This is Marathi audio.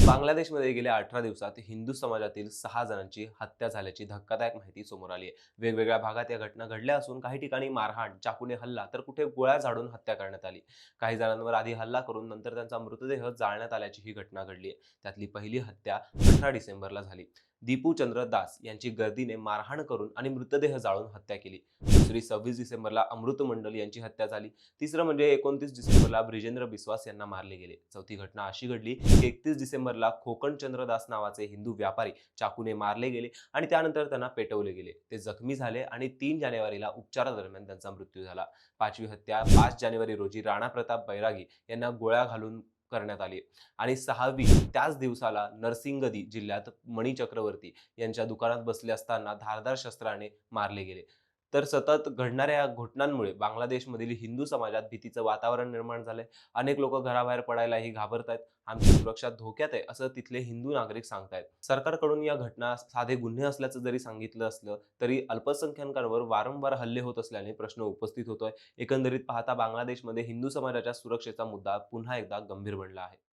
बांगलादेशमध्ये गेल्या 18 दिवसात हिंदू समाजातील 6 जणांची हत्या झाल्याची धक्कादायक माहिती समोर आली आहे. वेगवेगळ्या भागात या घटना घडल्या असून काही ठिकाणी मारहाण, चाकूने हल्ला तर कुठे गोळ्या झाडून हत्या करण्यात आली. काही जणांवर आधी हल्ला करून नंतर त्यांचा मृतदेह जाळण्यात आल्याची ही घटना घडली आहे. त्यातली पहिली हत्या 18 डिसेंबरला झाली. दीपू चंद्र दास यांची गर्दीने मारहाण करून आणि मृतदेह जाळून हत्या केली. दुसरी 26 डिसेंबरला अमृत मंडल यांची हत्या झाली. तिसरं म्हणजे 29 डिसेंबरला ब्रिजेंद्र बिस्वास यांना मारले गेले. चौथी घटना अशी घडली की 31 डिसेंबरला खोकन चंद्रदास नावाचे हिंदू व्यापारी चाकूने मारले गेले आणि त्यानंतर त्यांना पेटवले गेले. ते जखमी झाले आणि 3 जानेवारीला उपचारादरम्यान त्यांचा मृत्यू झाला. पाचवी हत्या 5 जानेवारी रोजी राणा प्रताप बैरागी यांना गोळ्या घालून करण्यात आली आणि 6वी त्याच दिवसाला नरसिंगदी जिल्ह्यात मणी चक्रवर्ती यांच्या दुकानात बसले असताना धारदार शस्त्राने मारले गेले. तर सतत घडणाऱ्या या घटनांमुळे बांगलादेशमधील हिंदू समाजात भीतीचं वातावरण निर्माण झालंय. अनेक लोक घराबाहेर पडायलाही घाबरतायत. आमची सुरक्षा धोक्यात आहे असं तिथले हिंदू नागरिक सांगतायत. सरकारकडून या घटना साधे गुन्हे असल्याचं जरी सांगितलं असलं तरी अल्पसंख्याकांवर वारंवार हल्ले होत असल्याने प्रश्न उपस्थित होतोय. एकंदरीत पाहता बांगलादेशमध्ये हिंदू समाजाच्या सुरक्षेचा मुद्दा पुन्हा एकदा गंभीर बनला आहे.